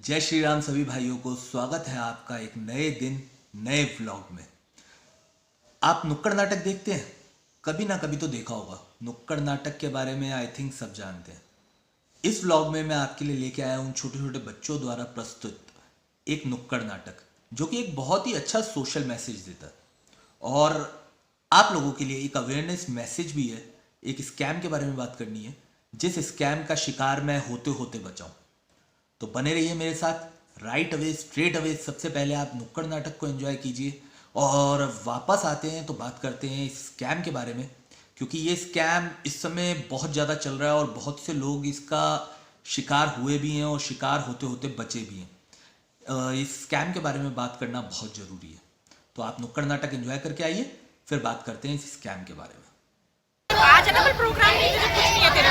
जय श्री राम सभी भाइयों को स्वागत है आपका एक नए दिन नए व्लॉग में। आप नुक्कड़ नाटक देखते हैं? कभी ना कभी तो देखा होगा। नुक्कड़ नाटक के बारे में आई थिंक सब जानते हैं। इस व्लॉग में मैं आपके लिए लेके आया हूँ छोटे छोटे बच्चों द्वारा प्रस्तुत एक नुक्कड़ नाटक, जो कि एक बहुत ही अच्छा सोशल मैसेज देता है और आप लोगों के लिए एक अवेयरनेस मैसेज भी है। एक स्कैम के बारे में बात करनी है, जिस स्कैम का शिकार मैं होते होते बचाऊं। तो बने रहिए मेरे साथ। राइट अवे स्ट्रेट अवे सबसे पहले आप नुक्कड़ नाटक को एंजॉय कीजिए और वापस आते हैं तो बात करते हैं इस स्कैम के बारे में, क्योंकि ये स्कैम इस समय बहुत ज़्यादा चल रहा है और बहुत से लोग इसका शिकार हुए भी हैं और शिकार होते होते बचे भी हैं। इस स्कैम के बारे में बात करना बहुत ज़रूरी है। तो आप नुक्कड़ नाटक एंजॉय करके आइए, फिर बात करते हैं इस स्कैम के बारे में। आज अगर प्रोग्राम नहीं तो कुछ नहीं है तेरा।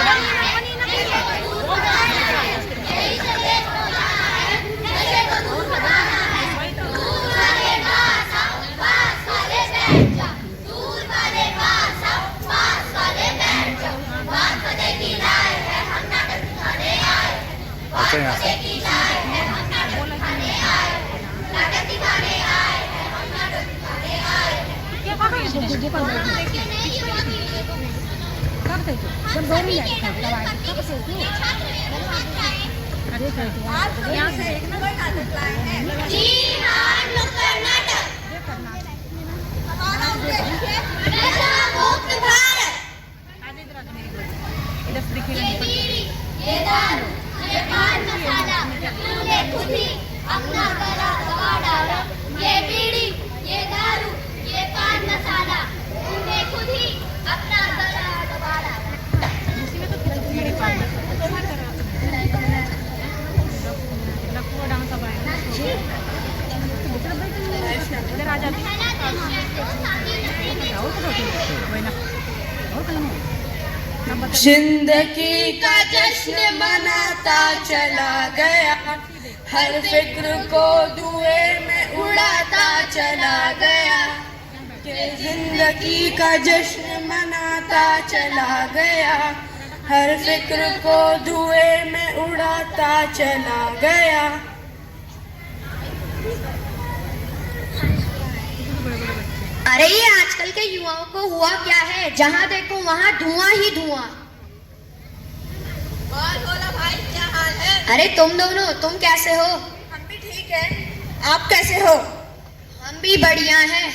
अच्छा यहाँ से अपना गला दबा डाला, ये बीड़ी, ये दारू, ये पान मसाला, तूने खुद ही अपना गला दबा डाला। इधर आ जाती जिंदगी का जश्न मनाता चला गया, हर फिक्र को धुएं में उड़ाता चला गया। कि जिंदगी का जश्न मनाता चला गया, हर फिक्र को धुएं में उड़ाता चला गया। अरे ये आजकल के युवाओं को हुआ क्या है, जहाँ देखो वहाँ धुआं ही धुआं। और बोला भाई, क्या हाल है? अरे तुम दोनों, तुम कैसे हो? हम भी ठीक है, आप कैसे हो? हम भी बढ़िया हैं।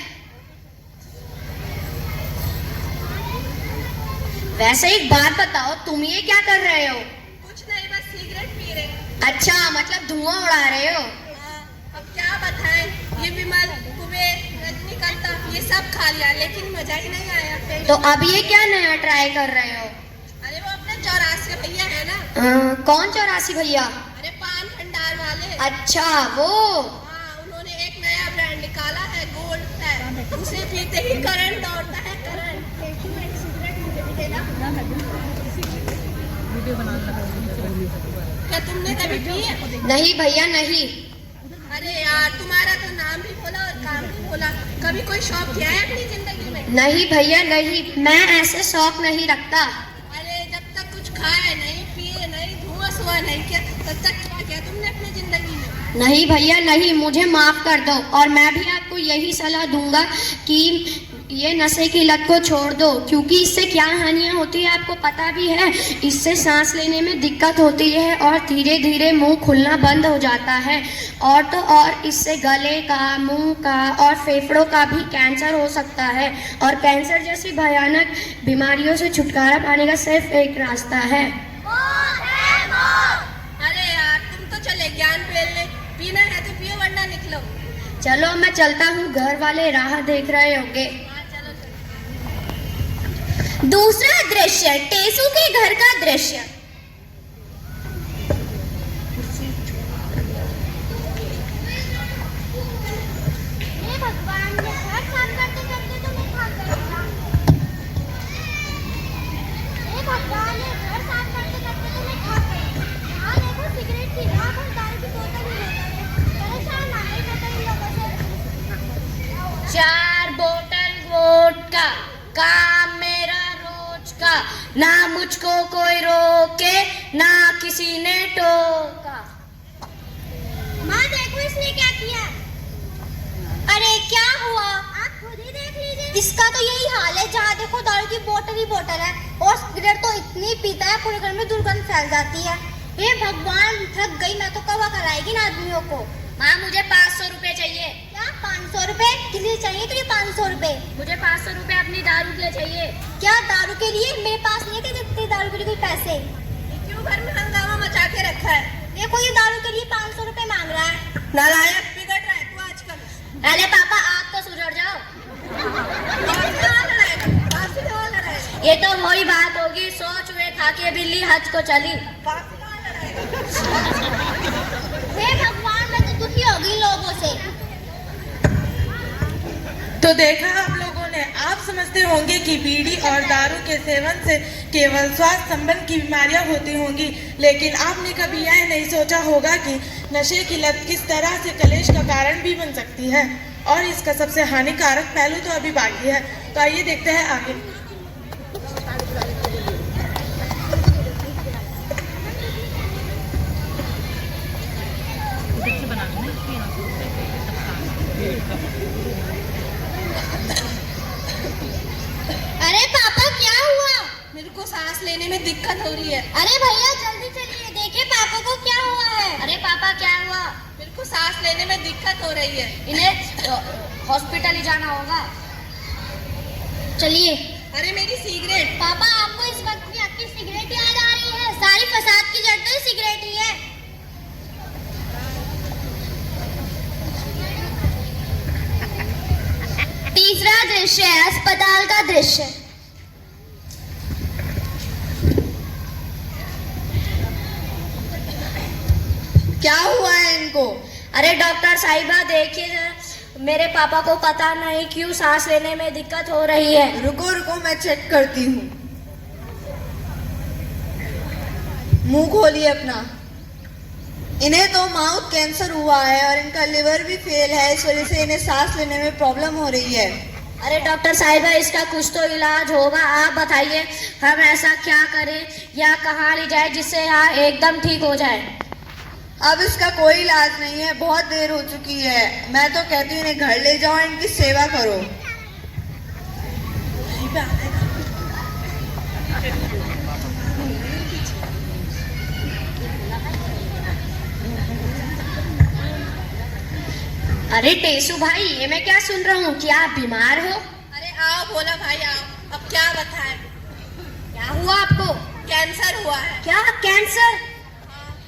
वैसे एक बात बताओ, तुम ये क्या कर रहे हो? कुछ नहीं, बस सिगरेट पी रहे। अच्छा, मतलब धुआं उड़ा रहे हो? अब क्या बताएं, ये विमल, कुबेर, रजनीकांता ये सब खा लिया, लेकिन मजा ही नहीं आया। तो अब ये क्या नया ट्राई कर रहे हो? अरे वो अपने 84 भैया है ना। कौन 84 भैया? अरे पान भंडार वाले। अच्छा वो। हाँ, उन्होंने एक नया ब्रांड निकाला है, गोल्ड है। उसे पीते ही करंट दौड़ता है, करंट। क्या तुमने कभी पी है? नहीं भैया नहीं। अरे यार, तुम्हारा तो नाम भी बोला और काम भी बोला। कभी कोई शौक किया है अपनी जिंदगी में? नहीं भैया नहीं, मैं ऐसे शौक नहीं रखता। अरे जब तक कुछ खाए नहीं, पिए नहीं, धुआं सुआ नहीं किया, तब तक क्या किया तुमने अपनी जिंदगी में? नहीं भैया नहीं, मुझे माफ कर दो। और मैं भी आपको यही सलाह दूंगा कि ये नशे की लत को छोड़ दो, क्योंकि इससे क्या हानियां होती है आपको पता भी है। इससे सांस लेने में दिक्कत होती है और धीरे धीरे मुंह खुलना बंद हो जाता है। और तो और इससे गले का, मुंह का और फेफड़ों का भी कैंसर हो सकता है। और कैंसर जैसी भयानक बीमारियों से छुटकारा पाने का सिर्फ एक रास्ता है। अरे यार, तुम तो चले ज्ञान फैलने। पीना है तो पियो, वरना निकलो। चलो मैं चलता हूँ, घर वाले राह देख रहे होंगे। हाँ, चलो चलो। दूसरा दृश्य, टेसू के घर का दृश्य। भगवान, ये घर साफ करते करते तो मैं थक गई। भगवान, ये घर साफ करते करते तो मैं थक गई। यहाँ देखो सिगरेट की राख और दारू की बोतल ही परेशान आ गई मैं तो इन लोगों से। 4 बोतल वोडका, काम मेरा रोज का, ना मुझको कोई रोके, ना किसी ने टोका। इसका तो यही हाल है, जहाँ देखो दारू की बोतल ही बोतल है, और सिगरेट तो इतनी पीता है पूरे घर में दुर्गंध फैल जाती है। हे भगवान, थक गई मैं तो, कब कराएगी ना आदमियों को। माँ मुझे 500 रुपए चाहिए। क्या 500 रुपए किस लिए चाहिए तुझे 500 रुपए? मुझे 500 रुपए अपनी दारू के लिए चाहिए। क्या दारू के लिए? मेरे पास नहीं थे जितने दारू के लिए कोई पैसे। क्यों घर में हंगामा मचा के रखा है? देखो ये दारू के लिए 500 रुपए मांग रहा है। नालायक, बिगड़ रहा है तू आजकल। अरे पापा आप तो सुधर जाओ। ये तो वही बात होगी, 100 चूहे खा के बिल्ली हज को चली। हे भगवान, मैं तो दुखी हो गई लोगों से। तो देखा आप लोगों ने, आप समझते होंगे कि बीड़ी और दारू के सेवन से केवल स्वास्थ्य संबंध की बीमारियां होती होंगी, लेकिन आपने कभी यह नहीं सोचा होगा कि नशे की लत किस तरह से कलेश का कारण भी बन सकती है, और इसका सबसे हानिकारक पहलू तो अभी बाकी है। तो आइए देखते हैं आगे। अरे पापा क्या हुआ? मेरे को सांस लेने में दिक्कत हो रही है। अरे भैया जल्दी चलिए, देखिए पापा को क्या हुआ है। अरे पापा क्या हुआ? मेरे को सांस लेने में दिक्कत हो रही है। इन्हें हॉस्पिटल ही जाना होगा। चलिए। अरे मेरी सिगरेट। पापा आपको इस वक्त भी आपकी सिगरेट याद आ रही है? सारी फसाद की जड़ तो सिगरेट ही है। तीसरा दृश्य है अस्पताल का दृश्य। क्या हुआ है इनको? अरे डॉक्टर साहिबा देखिए जरा, मेरे पापा को पता नहीं क्यों सांस लेने में दिक्कत हो रही है। रुको रुको, मैं चेक करती हूँ। मुंह खोलिए अपना। इन्हें तो माउथ कैंसर हुआ है और इनका लिवर भी फेल है, इस वजह से इन्हें सांस लेने में प्रॉब्लम हो रही है। अरे डॉक्टर साहिबा इसका कुछ तो इलाज होगा, आप बताइए हम ऐसा क्या करें या कहाँ ले जाए जिससे यहाँ एकदम ठीक हो जाए। अब इसका कोई इलाज नहीं है, बहुत देर हो चुकी है। मैं तो कहती हूँ इन्हें घर ले जाओ, इनकी सेवा करो। अरे टेसू भाई, ये मैं क्या सुन रहा हूँ, क्या आप बीमार हो? अरे आओ भोला भाई आओ, अब क्या बताएं? क्या हुआ आपको? कैंसर हुआ है। क्या कैंसर?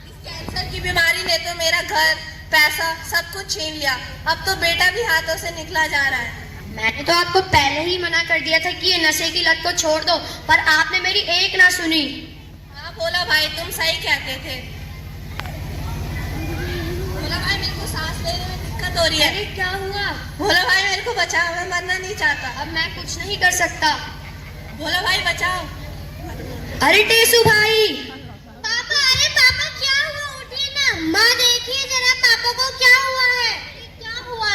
इस कैंसर की बीमारी ने तो मेरा घर, पैसा सब कुछ छीन लिया। अब तो बेटा भी हाथों से निकला जा रहा है। मैंने तो आपको पहले ही मना कर दिया था कि ये नशे की लत को छोड़ दो, पर आपने मेरी एक ना सुनी। हाँ भोला भाई, तुम सही कहते थे। भोला भाई मेरे को सांस लेने में दिक्कत हो रही है। अरे क्या हुआ? भोला भाई मेरे को बचाओ, मैं मरना नहीं चाहता। अब मैं कुछ नहीं कर सकता। भोला भाई बचाओ। अरे टेसू भाई। पापा, अरे पापा क्या हुआ? उठिए ना। माँ देखिए जरा पापा को क्या हुआ है। क्या हुआ?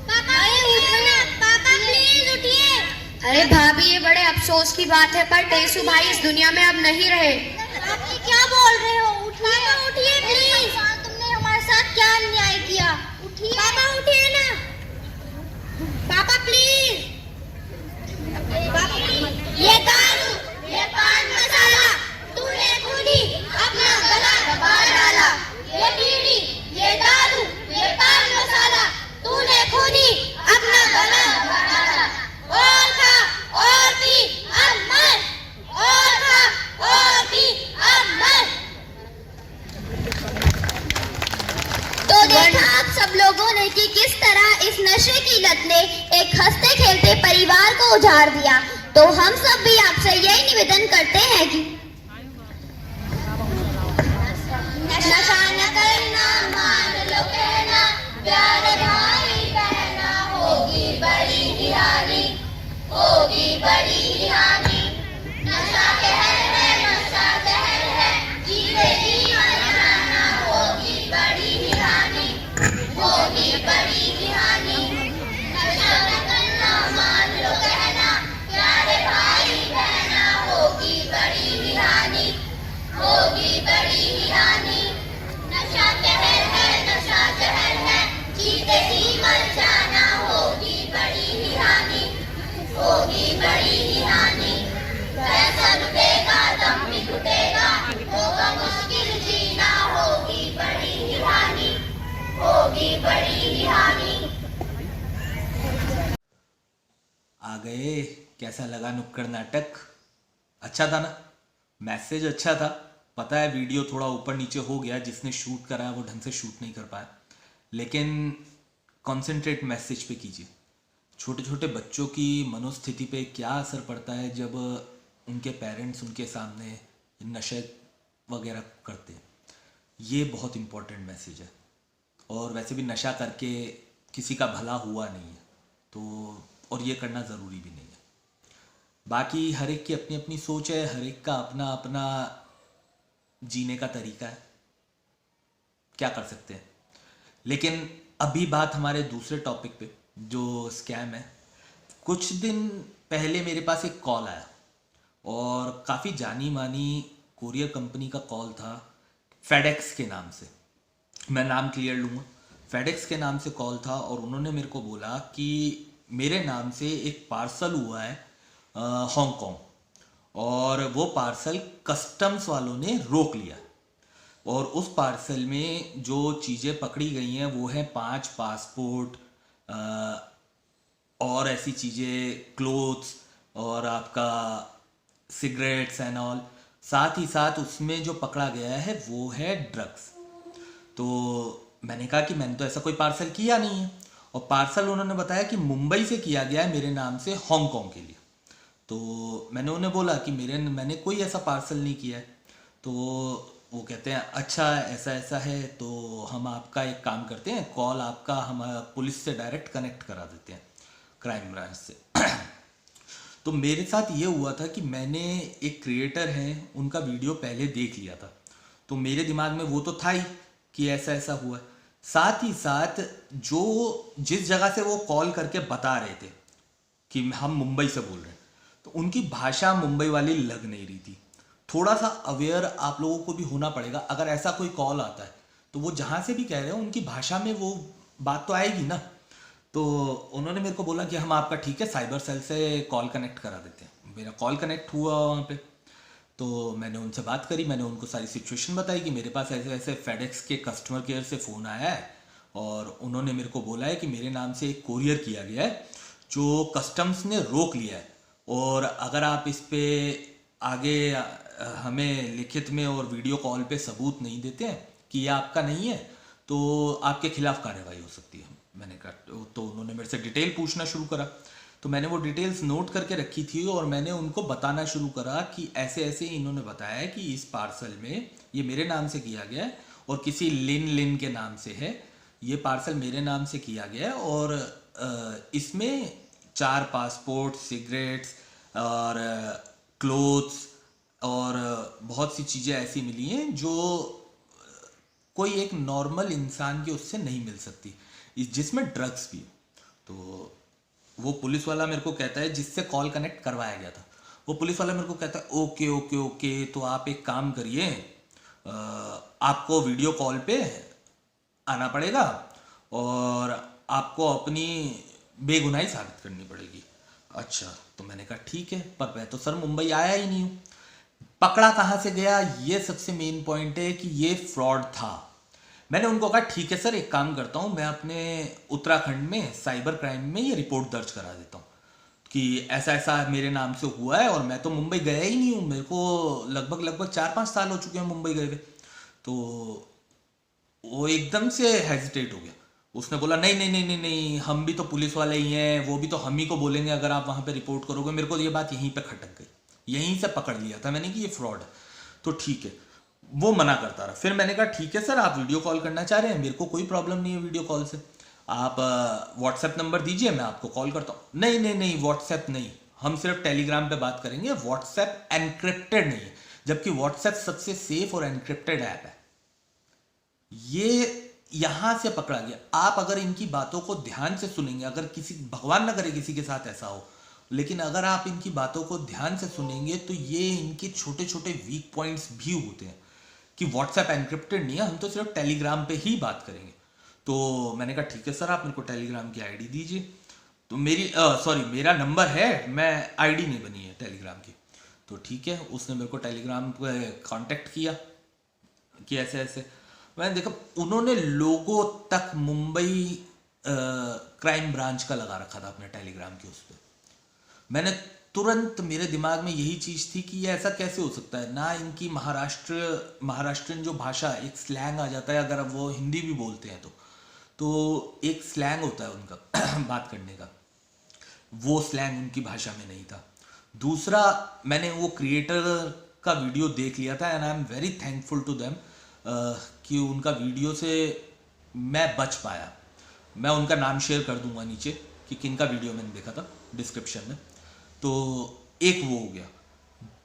पापा अरे उठो ना। पापा प्लीज उठिए। अरे भाभी ये बड़े अफसोस की बात है, पर टेसू भाई इस दुनिया में अब नहीं रहे। आप ये क्या बोल रहे हो? उठिए पापा, उठिए प्लीज। तुमने हमारे साथ क्या अन्याय किया? उठिए पापा, उठिए ना। पापा प्लीज। ये दारू, ये पान मसाला तूने खुद ही अपना गला दबा डाला। ये बीड़ी, ये दारू, ये पान मसाला तूने खुद ही अपना गला दबा डाला। और खा और पी अब मर, और खा और पी अब मर। तो देखा आप सब लोगों ने कि किस तरह इस नशे की लत ने एक हंसते खेलते परिवार को उजाड़ दिया। तो हम सब भी आपसे यही निवेदन करते हैं कि नशा न करना, मान लो कहना, प्यारे भाई बहना, होगी बड़ी हानि, होगी बड़ी हानि। नशा कहर है, नशा कहर है, जीते जी मर जाना, होगी बड़ी हानि, होगी बड़ी हानि। नशा न करना, मान लो कहना, प्यारे भाई बहना, होगी बड़ी हानि, होगी बड़ी हानि। नशा कहर है, नशा कहर है, जीते जी मर जाना, होगी बड़ी हानि, बड़ी ही हानि पैसा लुटेगा दम भी घुटेगा होगा मुश्किल जीना होगी बड़ी ही हानि होगी बड़ी ही हानि आ गए। कैसा लगा नुक्कड़ नाटक? अच्छा था ना? मैसेज अच्छा था। पता है वीडियो थोड़ा ऊपर नीचे हो गया, जिसने शूट करा वो ढंग से शूट नहीं कर पाया, लेकिन कंसंट्रेट मैसेज पे कीजिए। छोटे छोटे बच्चों की मनोस्थिति पे क्या असर पड़ता है जब उनके पेरेंट्स उनके सामने नशे वगैरह करते हैं, ये बहुत इम्पोर्टेंट मैसेज है। और वैसे भी नशा करके किसी का भला हुआ नहीं है, तो और ये करना ज़रूरी भी नहीं है। बाकी हर एक की अपनी अपनी सोच है, हर एक का अपना अपना जीने का तरीका है, क्या कर सकते हैं। लेकिन अभी बात हमारे दूसरे टॉपिक पे, जो स्कैम है। कुछ दिन पहले मेरे पास एक कॉल आया और काफ़ी जानी मानी कोरियर कंपनी का कॉल था, फेडेक्स के नाम से। मैं नाम क्लियर लूँगा, फेडेक्स के नाम से कॉल था और उन्होंने मेरे को बोला कि मेरे नाम से एक पार्सल हुआ है हांगकांग, और वो पार्सल कस्टम्स वालों ने रोक लिया, और उस पार्सल में जो चीज़ें पकड़ी गई हैं वो है 5 पासपोर्ट और ऐसी चीज़ें, क्लोथ्स और आपका सिगरेट्स एंड ऑल। साथ ही साथ उसमें जो पकड़ा गया है वो है ड्रग्स। तो मैंने कहा कि मैंने तो ऐसा कोई पार्सल किया नहीं है, और पार्सल उन्होंने बताया कि मुंबई से किया गया है मेरे नाम से हांगकांग के लिए। तो मैंने उन्हें बोला कि मैंने कोई ऐसा पार्सल नहीं किया है। तो वो कहते हैं अच्छा ऐसा ऐसा है, तो हम आपका एक काम करते हैं, कॉल आपका हम पुलिस से डायरेक्ट कनेक्ट करा देते हैं, क्राइम ब्रांच से। तो मेरे साथ ये हुआ था कि मैंने एक क्रिएटर हैं उनका वीडियो पहले देख लिया था, तो मेरे दिमाग में वो तो था ही कि ऐसा ऐसा हुआ। साथ ही साथ जिस जगह से वो कॉल करके बता रहे थे कि हम मुंबई से बोल रहे हैं, तो उनकी भाषा मुंबई वाली लग नहीं रही थी। थोड़ा सा अवेयर आप लोगों को भी होना पड़ेगा। अगर ऐसा कोई कॉल आता है तो वो जहाँ से भी कह रहे हो उनकी भाषा में वो बात तो आएगी ना। तो उन्होंने मेरे को बोला कि हम आपका ठीक है साइबर सेल से कॉल कनेक्ट करा देते हैं। मेरा कॉल कनेक्ट हुआ वहाँ पे, तो मैंने उनसे बात करी, मैंने उनको सारी सिचुएशन बताई कि मेरे पास ऐसे ऐसे फेडेक्स के कस्टमर केयर से फ़ोन आया है और उन्होंने मेरे को बोला है कि मेरे नाम से एक कोरियर किया गया है जो कस्टम्स ने रोक लिया है, और अगर आप इस पे आगे हमें लिखित में और वीडियो कॉल पे सबूत नहीं देते हैं कि ये आपका नहीं है तो आपके खिलाफ कार्रवाई हो सकती है। मैंने कहा, तो उन्होंने मेरे से डिटेल पूछना शुरू करा, तो मैंने वो डिटेल्स नोट करके रखी थी और मैंने उनको बताना शुरू करा कि ऐसे ऐसे इन्होंने बताया है कि इस पार्सल में ये मेरे नाम से किया गया है और किसी लिन के नाम से है, ये पार्सल मेरे नाम से किया गया है, और इसमें 4 पासपोर्ट, सिगरेट्स और क्लोथ्स और बहुत सी चीज़ें ऐसी मिली हैं जो कोई एक नॉर्मल इंसान की उससे नहीं मिल सकती, जिसमें ड्रग्स भी। तो वो पुलिस वाला मेरे को कहता है, जिससे कॉल कनेक्ट करवाया गया था, वो पुलिस वाला मेरे को कहता है ओके ओके ओके, तो आप एक काम करिए, आपको वीडियो कॉल पे आना पड़ेगा और आपको अपनी बेगुनाही साबित करनी पड़ेगी। अच्छा, तो मैंने कहा ठीक है, पर मैं तो सर मुंबई आया ही नहीं हूँ। पकड़ा कहाँ से गया, ये सबसे मेन पॉइंट है कि ये फ्रॉड था। मैंने उनको कहा ठीक है सर, एक काम करता हूँ, मैं अपने उत्तराखंड में साइबर क्राइम में ये रिपोर्ट दर्ज करा देता हूँ कि ऐसा ऐसा मेरे नाम से हुआ है और मैं तो मुंबई गया ही नहीं हूँ, मेरे को लगभग 4-5 साल हो चुके हैं मुंबई गए हुए। तो वो एकदम से हेजिटेट हो गया, उसने बोला नहीं नहीं नहीं नहीं नहीं, हम भी तो पुलिस वाले ही हैं, वो भी तो हम ही को बोलेंगे अगर आप वहाँ पे रिपोर्ट करोगे। मेरे को ये बात यहीं पे खटक गई, यहीं से पकड़ लिया था मैंने कि ये फ्रॉड है। तो ठीक है, वो मना करता रहा। फिर मैंने कहा ठीक है सर, आप वीडियो कॉल करना चाह रहे हैं, मेरे को कोई प्रॉब्लम नहीं है वीडियो कॉल से, आप व्हाट्सएप नंबर दीजिए, मैं आपको कॉल करता हूँ। नहीं नहीं नहीं, व्हाट्सएप नहीं, हम सिर्फ टेलीग्राम पे बात करेंगे, व्हाट्सएप एनक्रिप्टेड नहीं है, जबकि व्हाट्सएप सबसे सेफ और एनक्रिप्टेड ऐप है। ये यहां से पकड़ा गया। आप अगर इनकी बातों को ध्यान से सुनेंगे, अगर किसी, भगवान ना करे किसी के साथ ऐसा हो, लेकिन अगर आप इनकी बातों को ध्यान से सुनेंगे तो ये इनके छोटे छोटे वीक पॉइंट्स भी होते हैं कि व्हाट्सएप एनक्रिप्टेड नहीं है, हम तो सिर्फ टेलीग्राम पे ही बात करेंगे। तो मैंने कहा ठीक है सर, आप मेरे को टेलीग्राम की आईडी दीजिए। तो मेरा नंबर है, मैं आईडी नहीं बनी है टेलीग्राम की। तो ठीक है, उसने मेरे को टेलीग्राम पे कांटेक्ट किया कि ऐसे ऐसे। मैंने देखा उन्होंने लोगों तक मुंबई क्राइम ब्रांच का लगा रखा था अपने टेलीग्राम के उस पर। मैंने तुरंत, मेरे दिमाग में यही चीज़ थी कि ये ऐसा कैसे हो सकता है ना, इनकी महाराष्ट्रियन जो भाषा, एक स्लैंग आ जाता है, अगर वो हिंदी भी बोलते हैं तो एक स्लैंग होता है उनका बात करने का, वो स्लैंग उनकी भाषा में नहीं था। दूसरा, मैंने वो क्रिएटर का वीडियो देख लिया था and I am very thankful to them कि उनका वीडियो से मैं बच पाया। मैं उनका नाम शेयर कर दूंगा नीचे कि किन का वीडियो मैंने देखा था डिस्क्रिप्शन में। तो एक वो हो गया।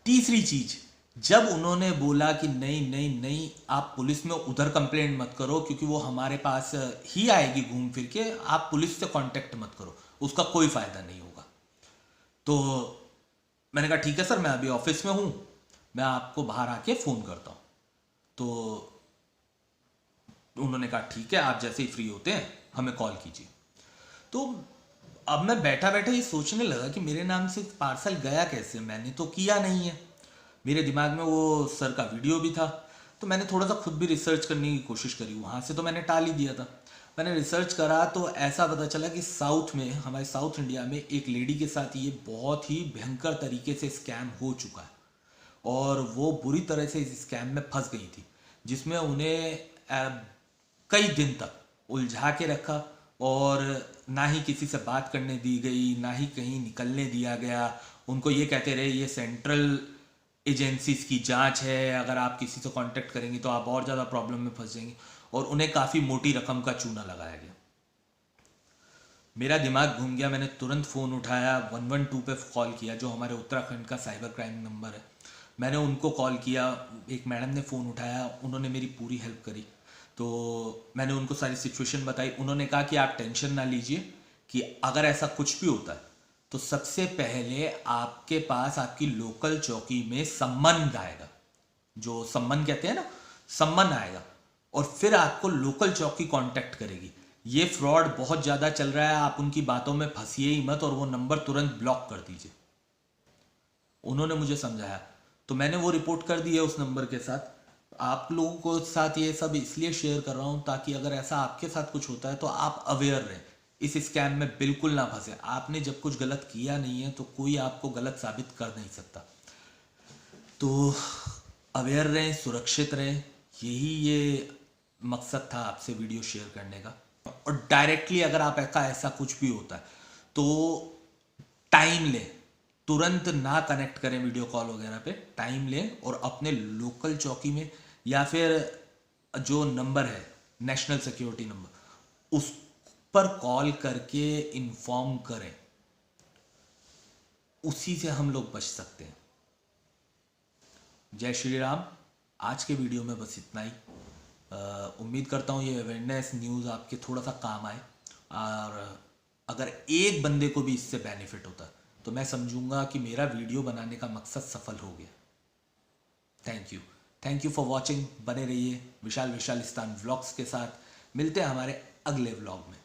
तीसरी चीज़, जब उन्होंने बोला कि नहीं नहीं नहीं, आप पुलिस में उधर कंप्लेंट मत करो क्योंकि वो हमारे पास ही आएगी घूम फिर के, आप पुलिस से कांटेक्ट मत करो, उसका कोई फ़ायदा नहीं होगा। तो मैंने कहा ठीक है सर, मैं अभी ऑफिस में हूँ, मैं आपको बाहर आके फ़ोन करता हूँ। तो उन्होंने कहा ठीक है, आप जैसे ही फ्री होते हैं हमें कॉल कीजिए। तो अब मैं बैठा बैठा ये सोचने लगा कि मेरे नाम से पार्सल गया कैसे, मैंने तो किया नहीं है। मेरे दिमाग में वो सर का वीडियो भी था, तो मैंने थोड़ा सा खुद भी रिसर्च करने की कोशिश करी। वहाँ से तो मैंने टाल ही दिया था। मैंने रिसर्च करा तो ऐसा पता चला कि साउथ में, हमारे साउथ इंडिया में एक लेडी के साथ ये बहुत ही भयंकर तरीके से स्कैम हो चुका है और वो बुरी तरह से इस स्कैम में फंस गई थी, जिसमें उन्हें कई दिन तक उलझा के रखा और ना ही किसी से बात करने दी गई, ना ही कहीं निकलने दिया गया। उनको ये कहते रहे ये सेंट्रल एजेंसीज की जांच है, अगर आप किसी से कांटेक्ट करेंगी तो आप और ज़्यादा प्रॉब्लम में फंस जाएंगी, और उन्हें काफ़ी मोटी रकम का चूना लगाया गया। मेरा दिमाग घूम गया। मैंने तुरंत फ़ोन उठाया, 112 पे कॉल किया, जो हमारे उत्तराखंड का साइबर क्राइम नंबर है। मैंने उनको कॉल किया, एक मैडम ने फ़ोन उठाया, उन्होंने मेरी पूरी हेल्प करी। तो मैंने उनको सारी सिचुएशन बताई। उन्होंने कहा कि आप टेंशन ना लीजिए, कि अगर ऐसा कुछ भी होता है तो सबसे पहले आपके पास आपकी लोकल चौकी में सम्मन आएगा, जो सम्मन कहते हैं ना, सम्मन आएगा, और फिर आपको लोकल चौकी कांटेक्ट करेगी। ये फ्रॉड बहुत ज़्यादा चल रहा है, आप उनकी बातों में फंसिए ही मत और वो नंबर तुरंत ब्लॉक कर दीजिए। उन्होंने मुझे समझाया, तो मैंने वो रिपोर्ट कर दी है उस नंबर के साथ। आप लोगों को साथ ये सब इसलिए शेयर कर रहा हूँ ताकि अगर ऐसा आपके साथ कुछ होता है तो आप अवेयर रहें, इस स्कैम में बिल्कुल ना फंसे। आपने जब कुछ गलत किया नहीं है तो कोई आपको गलत साबित कर नहीं सकता। तो अवेयर रहें, सुरक्षित रहें, यही ये मकसद था आपसे वीडियो शेयर करने का। और डायरेक्टली अगर आप ऐसा कुछ भी होता है तो टाइम लें, तुरंत ना कनेक्ट करें वीडियो कॉल वगैरह पे, टाइम लें और अपने लोकल चौकी में या फिर जो नंबर है नेशनल सिक्योरिटी नंबर, उस पर कॉल करके इन्फॉर्म करें, उसी से हम लोग बच सकते हैं। जय श्री राम। आज के वीडियो में बस इतना ही। उम्मीद करता हूँ ये अवेयरनेस न्यूज़ आपके थोड़ा सा काम आए, और अगर एक बंदे को भी इससे बेनिफिट होता है तो मैं समझूंगा कि मेरा वीडियो बनाने का मकसद सफल हो गया। Thank you for watching. बने रहिए विशालिस्तान व्लॉग्स के साथ। मिलते हैं हमारे अगले व्लॉग में।